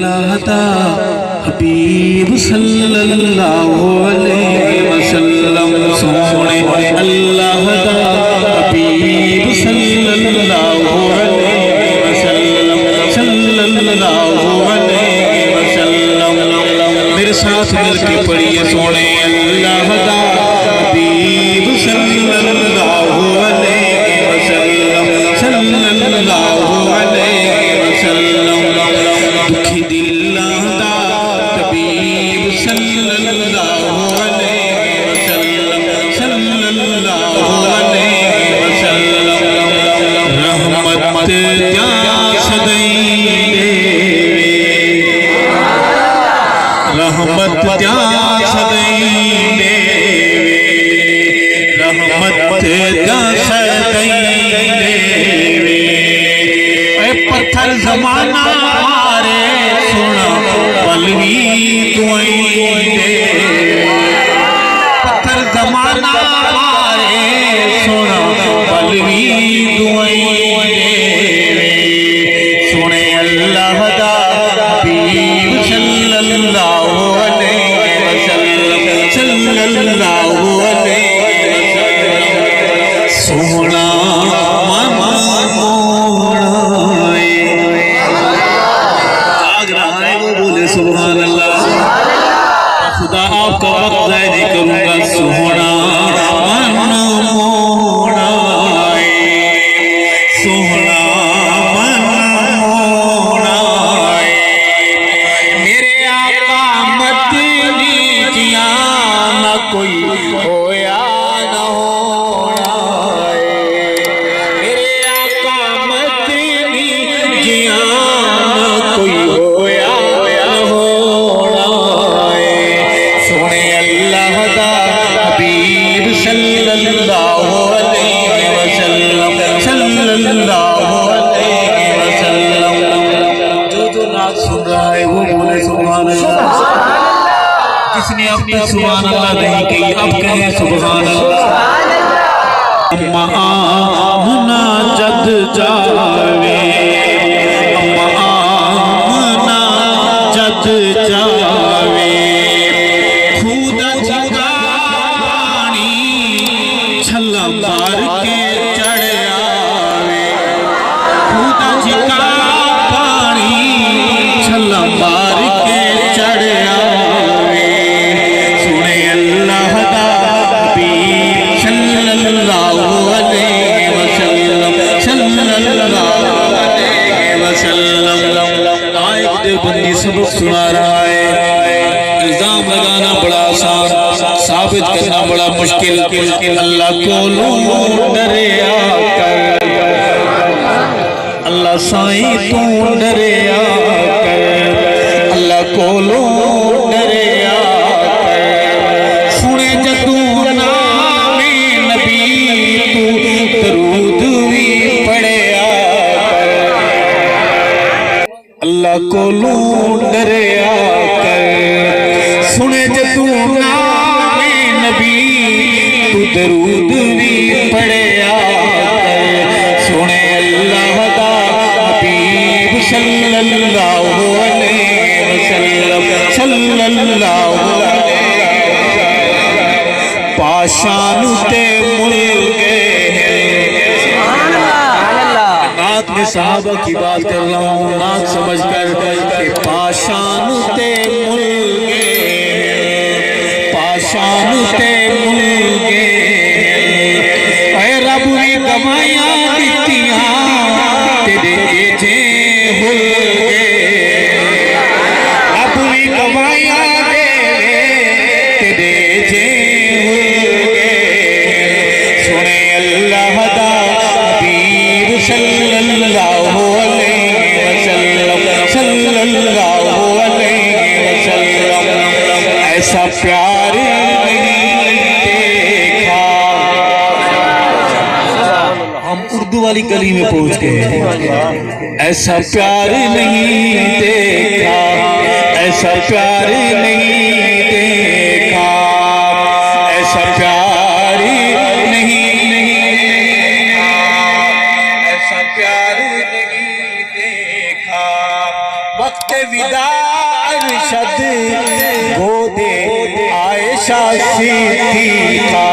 اللہ دا حبیب صلی اللہ علیہ وسلم سونے اللہ دا حبیب صلی اللہ علیہ وسلم صلی اللہ علیہ وسلم میرے ساتھ مل کے پڑھیے سونے اللہ دا حبیب صلی اللہ علیہ وسلم صلی اللہ علیہ وسلم دکھی دل دا حبیب صلی اللہ علیہ وسلم صلی اللہ علیہ وسلم رحمت دیا سدائی رحمت دیا سدائی رحمت دیا سدائی اے پتھر زمانہ مارے سونا پلوی دعائیں دے پتھر زمانہ مارے سونا پلوی دعائیں دے سونے اللہ دا حبیب صلی اللہ علیہ وسلم صلی اللہ علیہ وسلم سونا سبحان اللہ خدا آپ کا وقت ضائع نہیں کروں گا سونا من موڑا سونا من موڑا میرے آقا مدنی جیا نہ کوئی ہویا نہ ہونا میرے آقا مدنی جیا نہ کوئی ہویا صلی اللہ علیہ وسلم صلی اللہ علیہ وسلم جو نات سن رہا ہے وہ بولے سبحان اللہ جس نے اپنی سبحان اللہ نہیں کی اب کہیں سبحان اللہ آمنا جد جاوے آمنا جد جاوے مار کے چڑھ آوے خدا جی کا پانی چھلا مار کے چڑھ آوے سنے اللہ دا حبیب صلی اللہ علیہ وسلم صلی اللہ علیہ وسلم ایک دیوبندی سبق سنا رہا ہے الزام لگانا بڑا آسان ثابت کرنا بڑا مشکل اللہ کو ڈرے آ کر اللہ سائیں تو ڈرے آ کر اللہ کو ڈرے آ کر سنے جدو نام نبی تو درود بھی پڑھے آ کر اللہ کو ڈرے آ کر سنے جدو نام نبی تو درود بھی پڑھے آ کر سنے اللہ دا حبیب صلی اللہ علیہ وسلم صلی اللہ علیہ وسلم پاشان تے ملکے نات میں صحابہ کی بات کر رہا ہوں نات سمجھ کر کہ پاشان تے ملکے پاشان تے ملکے اے رب نے کمائیاں دیتیاں تیرے جے ہلکے رب نے کمائیاں دے تیرے جے ہلکے سنے اللہ دا حبیب صلی اللہ علیہ وسلم صلی اللہ علیہ وسلم ایسا پیار اردو والی گلی میں پہنچ گئے ایسا پیار نہیں دیکھا ایسا پیار نہیں دیکھا ایسا پیار نہیں ایسا پیار نہیں دیکھا وقت وقت وداع ارشد گودے عائشہ صدیقہ